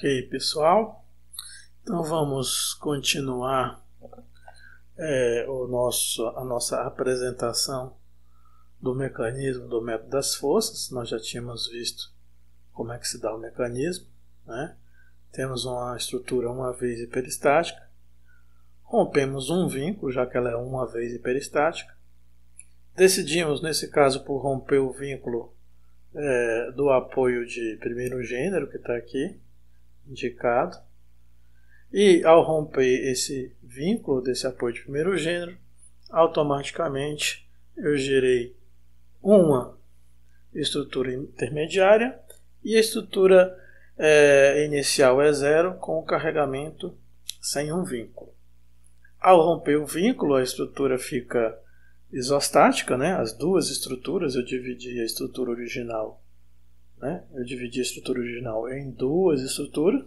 Ok, pessoal, então vamos continuar a nossa apresentação do mecanismo do método das forças. Nós já tínhamos visto como é que se dá o mecanismo, né? Temos uma estrutura uma vez hiperestática, rompemos um vínculo, já que ela é uma vez hiperestática, decidimos nesse caso por romper o vínculo do apoio de primeiro gênero, que está aqui indicado, e ao romper esse vínculo desse apoio de primeiro gênero, automaticamente eu gerei uma estrutura intermediária e a estrutura inicial é zero com o carregamento sem um vínculo. Ao romper o vínculo, a estrutura fica isostática, né? As duas estruturas, eu dividi a estrutura original, né? Eu dividi a estrutura original em duas estruturas.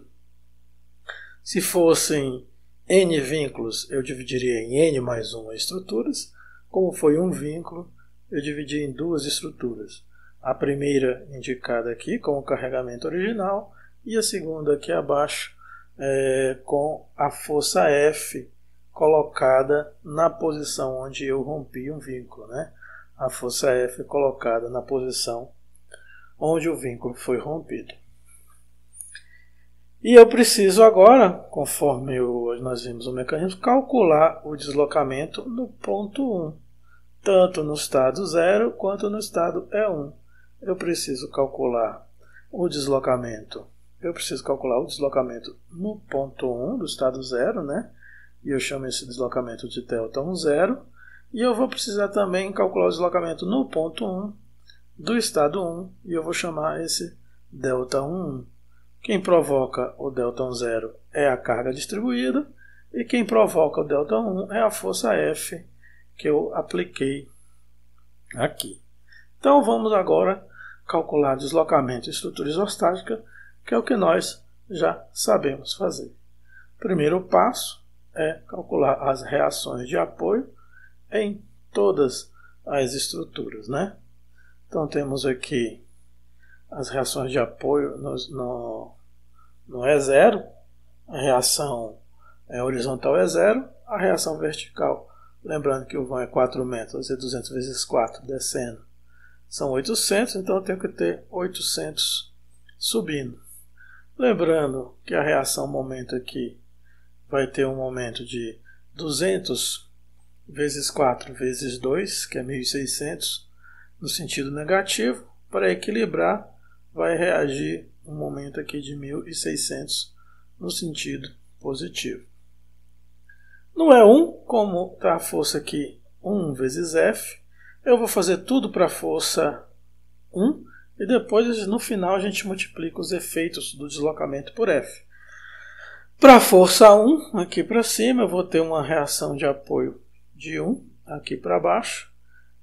Se fossem N vínculos, eu dividiria em N mais 1 estruturas. Como foi um vínculo, eu dividi em duas estruturas. A primeira indicada aqui com o carregamento original e a segunda aqui abaixo com a força F colocada na posição onde eu rompi um vínculo, né? A força F colocada na posição onde o vínculo foi rompido. E eu preciso agora, conforme nós vimos o mecanismo, calcular o deslocamento no ponto 1, tanto no estado 0 quanto no estado E1. Eu preciso calcular o deslocamento. No ponto 1 do estado 0, né? E eu chamo esse deslocamento de delta 0. E eu vou precisar também calcular o deslocamento no ponto 1 do estado 1. E eu vou chamar esse delta 1. Quem provoca o delta 0 é a carga distribuída. E quem provoca o delta 1 é a força F que eu apliquei aqui. Então vamos agora calcular deslocamento em estrutura isostática, que é o que nós já sabemos fazer. Primeiro passo é calcular as reações de apoio em todas as estruturas, né? Então temos aqui as reações de apoio no E0, a reação horizontal é 0, a reação vertical, lembrando que o vão é 4 metros, vai ser 200 vezes 4, descendo, são 800, então eu tenho que ter 800 subindo. Lembrando que a reação momento aqui vai ter um momento de 200 vezes 4 vezes 2, que é 1.600, no sentido negativo. Para equilibrar, vai reagir um momento aqui de 1.600 no sentido positivo. No E1, como está a força aqui 1 vezes F, eu vou fazer tudo para a força 1 e depois no final a gente multiplica os efeitos do deslocamento por F. Para a força 1, aqui para cima, eu vou ter uma reação de apoio de 1 aqui para baixo.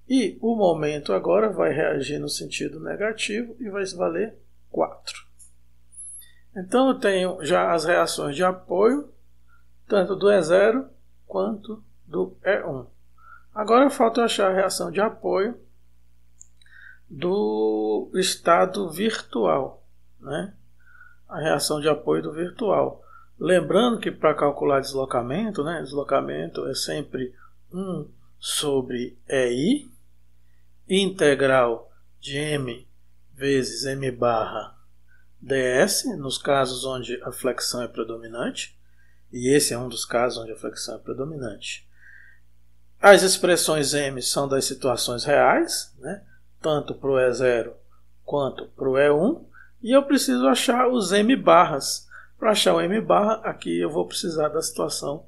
E o momento agora vai reagir no sentido negativo e vai valer 4. Então eu tenho já as reações de apoio, tanto do E0 quanto do E1. Agora falta achar a reação de apoio do estado virtual, né? A reação de apoio do virtual. Lembrando que para calcular deslocamento, né, deslocamento é sempre 1 sobre EI, integral de M vezes M barra ds, nos casos onde a flexão é predominante, e esse é um dos casos onde a flexão é predominante. As expressões M são das situações reais, né, tanto para o E0 quanto para o E1, e eu preciso achar os M barras. Para achar o M barra, aqui eu vou precisar da situação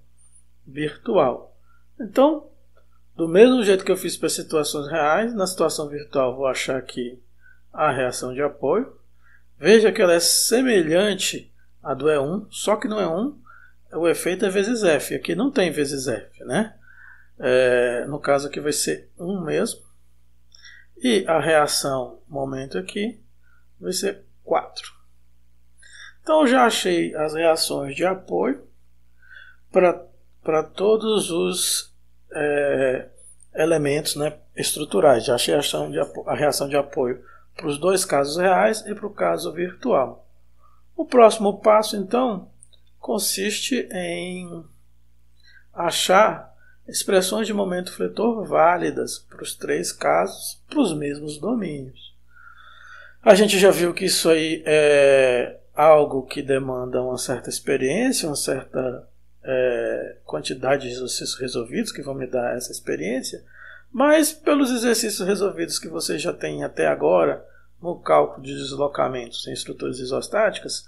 virtual. Então, do mesmo jeito que eu fiz para as situações reais, na situação virtual vou achar aqui a reação de apoio. Veja que ela é semelhante à do E1, só que no E1 o efeito é vezes F. Aqui não tem vezes F, né? No caso aqui vai ser 1 mesmo. E a reação momento aqui vai ser 4. Então eu já achei as reações de apoio para todos os elementos, né, estruturais. Já achei a reação de apoio para os dois casos reais e para o caso virtual. O próximo passo, então, consiste em achar expressões de momento fletor válidas para os 3 casos, para os mesmos domínios. A gente já viu que isso aí é algo que demanda uma certa experiência, uma certa quantidade de exercícios resolvidos que vão me dar essa experiência, mas pelos exercícios resolvidos que vocês já têm até agora no cálculo de deslocamentos em estruturas isostáticas,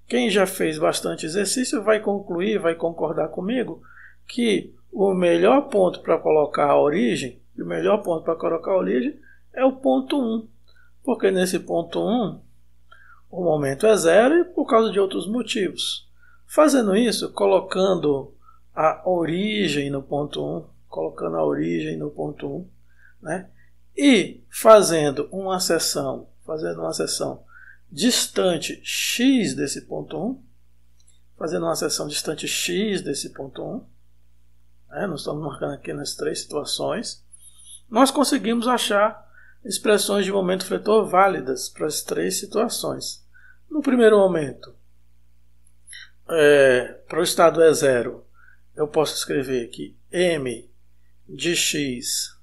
quem já fez bastante exercício vai concluir, vai concordar comigo que o melhor ponto para colocar a origem, é o ponto 1, porque nesse ponto 1 o momento é zero e por causa de outros motivos. Fazendo isso, colocando a origem no ponto 1, né? E fazendo uma seção distante x desse ponto 1, nós estamos marcando aqui nas 3 situações, nós conseguimos achar expressões de momento fletor válidas para as 3 situações. No primeiro momento, para o estado E0, eu posso escrever que m de x,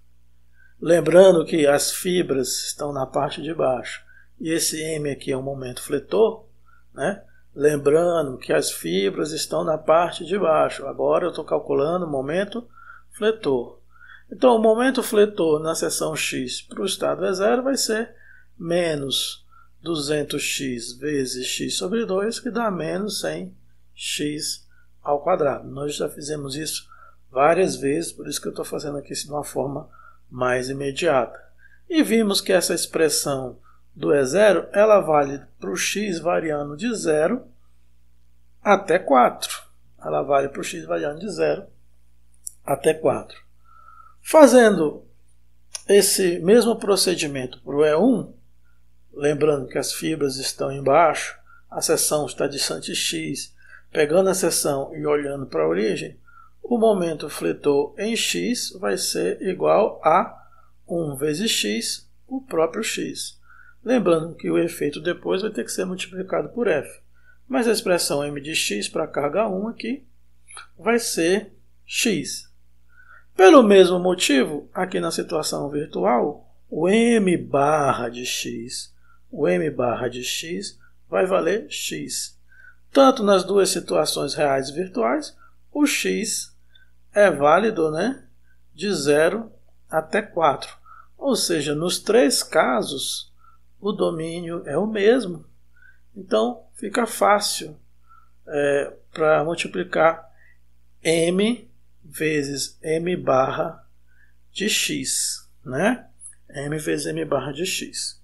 lembrando que as fibras estão na parte de baixo, e esse m aqui é um momento fletor, né? Lembrando que as fibras estão na parte de baixo. Agora eu estou calculando o momento fletor. Então, o momento fletor na seção x para o estado E0 vai ser menos 200x vezes x sobre 2, que dá menos 100x ao quadrado. Nós já fizemos isso várias vezes, por isso que eu estou fazendo aqui de uma forma mais imediata. E vimos que essa expressão do E0, ela vale para o x variando de 0 até 4. Fazendo esse mesmo procedimento para o E1, lembrando que as fibras estão embaixo, a seção está distante x, pegando a seção e olhando para a origem, o momento fletor em x vai ser igual a 1 vezes x, o próprio x. Lembrando que o efeito depois vai ter que ser multiplicado por f. Mas a expressão m de x para a carga 1 aqui vai ser x. Pelo mesmo motivo, aqui na situação virtual, o m barra de x vai valer x. Tanto nas duas situações reais e virtuais, o x é válido, né, de 0 até 4. Ou seja, nos 3 casos, o domínio é o mesmo. Então, fica fácil para multiplicar m vezes m barra de x, né? m vezes m barra de x.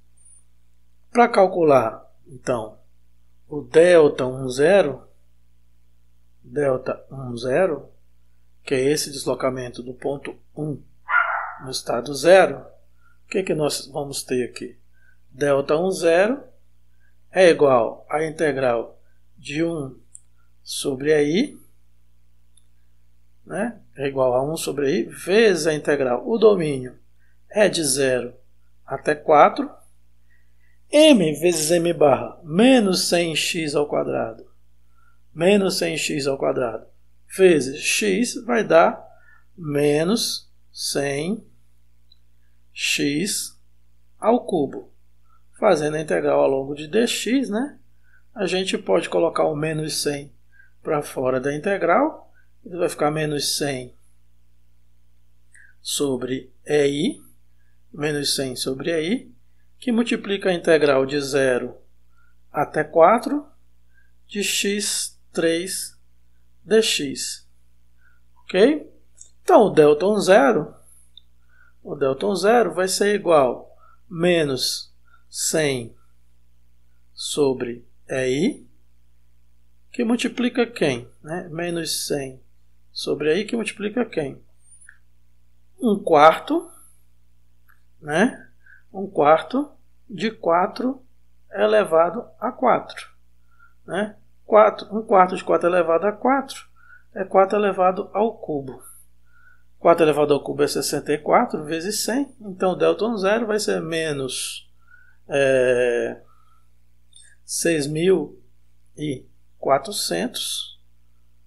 Para calcular, então, o delta 10, que é esse deslocamento do ponto 1 no estado 0, o que nós vamos ter aqui? Delta 10 é igual à integral de 1 sobre i, né? É igual a 1 sobre i, vezes a integral. O domínio é de 0 até 4. M vezes m barra, menos 100x ao quadrado, vezes x vai dar menos 100x ao cubo. Fazendo a integral ao longo de dx, né? A gente pode colocar o menos 100 para fora da integral. Ele vai ficar menos 100 sobre EI, que multiplica a integral de 0 até 4 de x3 dx. Ok? Então, o delta 10 vai ser igual a menos 100 sobre EI, que multiplica quem? Né? Menos 100 sobre EI, que multiplica quem? 1/4, né? 1/4 de 4 elevado a 4. Né? 1/4 de 4 elevado a 4 é 4 elevado ao cubo. 4 elevado ao cubo é 64 vezes 100. Então, o delta 10 vai ser menos 6.400,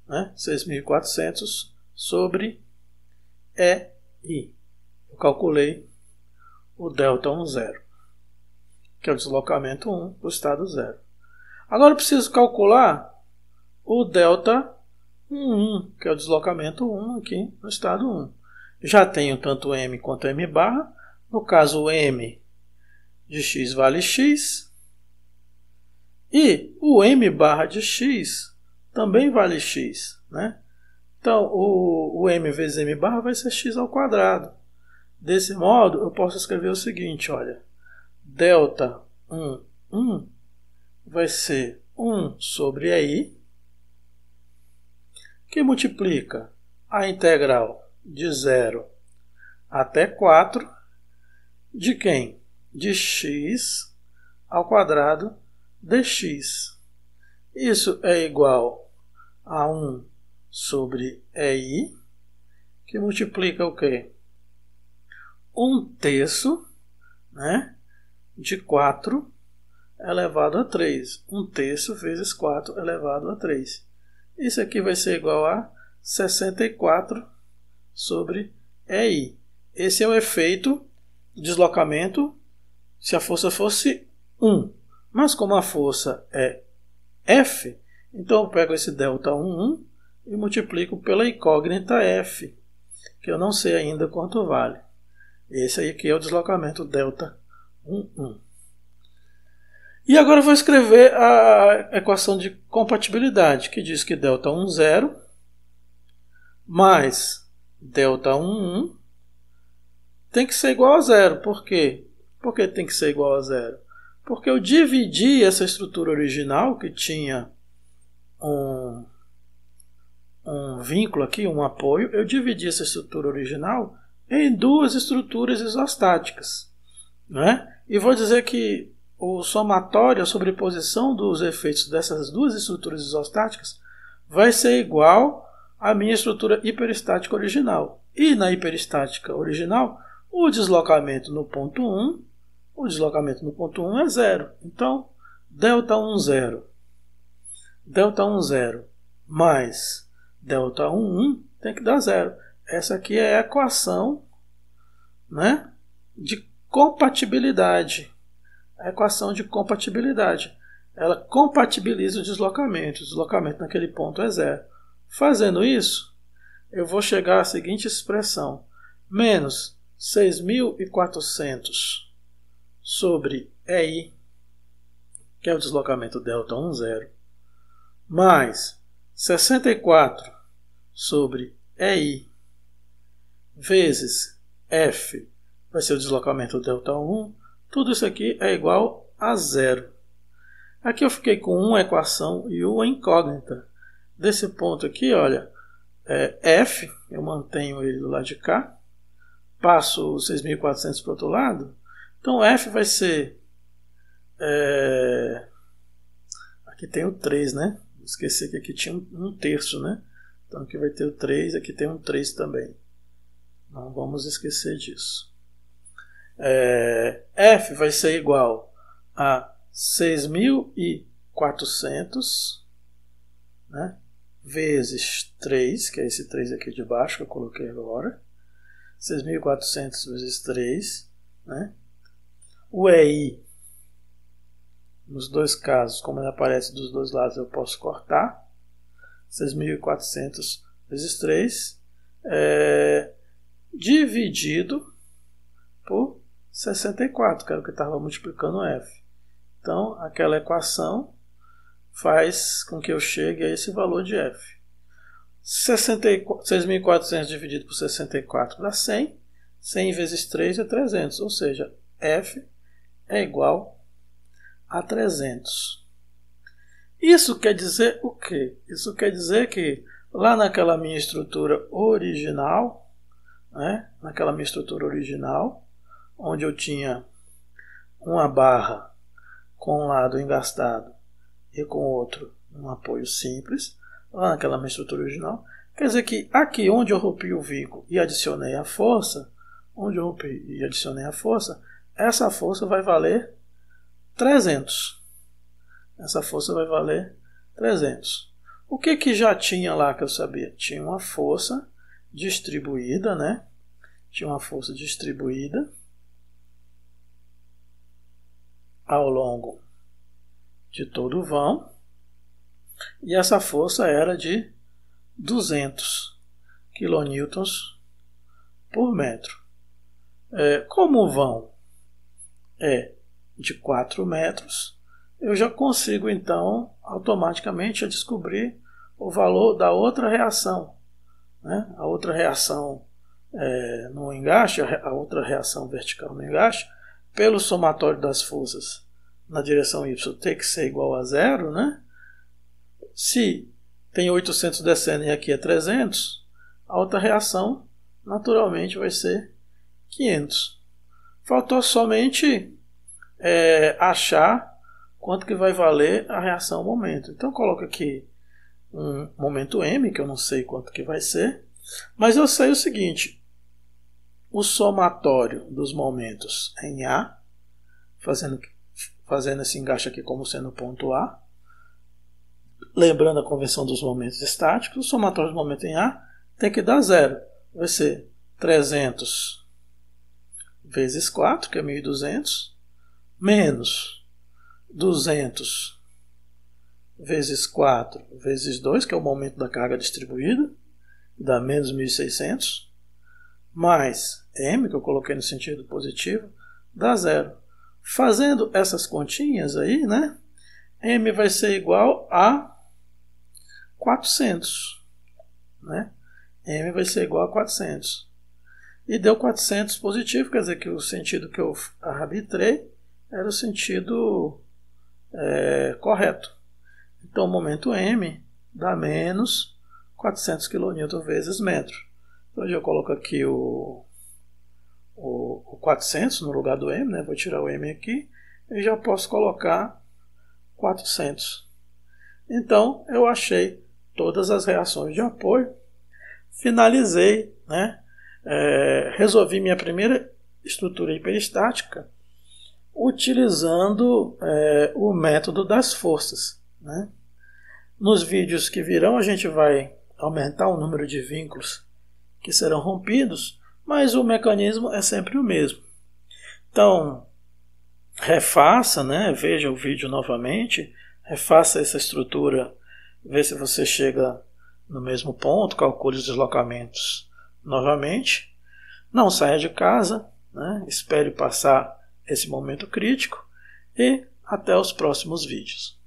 né? 6.400 sobre EI. Eu calculei o delta 10, que é o deslocamento 1 para o estado 0. Agora eu preciso calcular o delta 11, que é o deslocamento 1 aqui no estado 1. Já tenho tanto m quanto m barra. No caso, o m de x vale x. E o m barra de x também vale x, né? Então, o m vezes m barra vai ser x ao quadrado. Desse modo, eu posso escrever o seguinte, olha. Delta 1 vai ser 1 sobre EI, que multiplica a integral de 0 até 4 de quem? De x ao quadrado dx. Isso é igual a 1 sobre EI, que multiplica o quê? 1/3, né, de 4 elevado a 3. 1/3 vezes 4 elevado a 3. Isso aqui vai ser igual a 64 sobre EI. Esse é o efeito de deslocamento se a força fosse 1. Mas como a força é F, então eu pego esse delta 11 e multiplico pela incógnita F, que eu não sei ainda quanto vale. Esse aí aqui é o deslocamento delta 11. E agora eu vou escrever a equação de compatibilidade, que diz que delta 10 mais delta 11 tem que ser igual a 0. Por quê? Por que tem que ser igual a 0? Porque eu dividi essa estrutura original, que tinha um vínculo aqui, um apoio, eu dividi essa estrutura original em duas estruturas isostáticas, né? E vou dizer que o somatório, a sobreposição dos efeitos dessas duas estruturas isostáticas vai ser igual à minha estrutura hiperestática original. E na hiperestática original, o deslocamento no ponto 1, é 0. Então, delta 10 mais delta 11 tem que dar 0. Essa aqui é a equação, né, de compatibilidade. A equação de compatibilidade. Ela compatibiliza o deslocamento. O deslocamento naquele ponto é 0. Fazendo isso, eu vou chegar à seguinte expressão. Menos 6.400 sobre EI, que é o deslocamento delta 10, mais 64 sobre EI, vezes F, vai ser o deslocamento delta 1. Tudo isso aqui é igual a 0. Aqui eu fiquei com uma equação e uma incógnita. Desse ponto aqui, olha, F, eu mantenho ele do lado de cá, passo 6.400 para o outro lado, então F vai ser, aqui tem o 3, né? Esqueci que aqui tinha 1/3, né? Então aqui vai ter o 3, aqui tem um 3 também. Não vamos esquecer disso. F vai ser igual a 6.400, né, vezes 3, que é esse 3 aqui de baixo que eu coloquei agora. 6.400 vezes 3. Né? O EI, nos dois casos, como ele aparece dos dois lados, eu posso cortar. 6.400 vezes 3 dividido por 64, que era o que estava multiplicando F. Então, aquela equação faz com que eu chegue a esse valor de F. 6.400 dividido por 64 dá 100. 100 vezes 3 é 300, ou seja, F é igual a 300. Isso quer dizer o quê? Isso quer dizer que lá naquela minha estrutura original, né, onde eu tinha uma barra com um lado engastado e com o outro um apoio simples, lá naquela minha estrutura original, quer dizer que aqui onde eu rompi o vínculo e adicionei a força, essa força vai valer 300. essa força vai valer 300. O que já tinha lá que eu sabia? Tinha uma força distribuída, né? Tinha uma força distribuída ao longo de todo o vão, e essa força era de 200 kN por metro. Como o vão é de 4 metros, eu já consigo então automaticamente descobrir o valor da outra reação, né? A outra reação no engaste, a outra reação vertical no engaste, pelo somatório das forças na direção y tem que ser igual a 0, né? Se tem 800 descendo e aqui é 300, a outra reação naturalmente vai ser 500. Faltou somente achar quanto que vai valer a reação ao momento. Então eu coloco aqui um momento M, que eu não sei quanto que vai ser, mas eu sei o seguinte: o somatório dos momentos em A, fazendo esse encaixe aqui como sendo ponto A, lembrando a convenção dos momentos estáticos, o somatório dos momentos em A tem que dar 0. Vai ser 300 vezes 4, que é 1.200, menos 200 vezes 4 vezes 2, que é o momento da carga distribuída, dá menos 1.600, mais M, que eu coloquei no sentido positivo, dá 0. Fazendo essas continhas aí, né, M vai ser igual a 400. Né? M vai ser igual a 400. E deu 400 positivo, quer dizer que o sentido que eu arbitrei era o sentido correto. Então o momento M dá menos 400 kN vezes metro. Então eu coloco aqui o 400 no lugar do M, né? Vou tirar o M aqui e já posso colocar 400. Então eu achei todas as reações de apoio, finalizei, né? Resolvi minha primeira estrutura hiperestática utilizando o método das forças. Né? Nos vídeos que virão a gente vai aumentar o número de vínculos que serão rompidos, mas o mecanismo é sempre o mesmo. Então, refaça, né? Veja o vídeo novamente, refaça essa estrutura, vê se você chega no mesmo ponto, calcule os deslocamentos novamente. Não saia de casa, né? Espere passar esse momento crítico e até os próximos vídeos.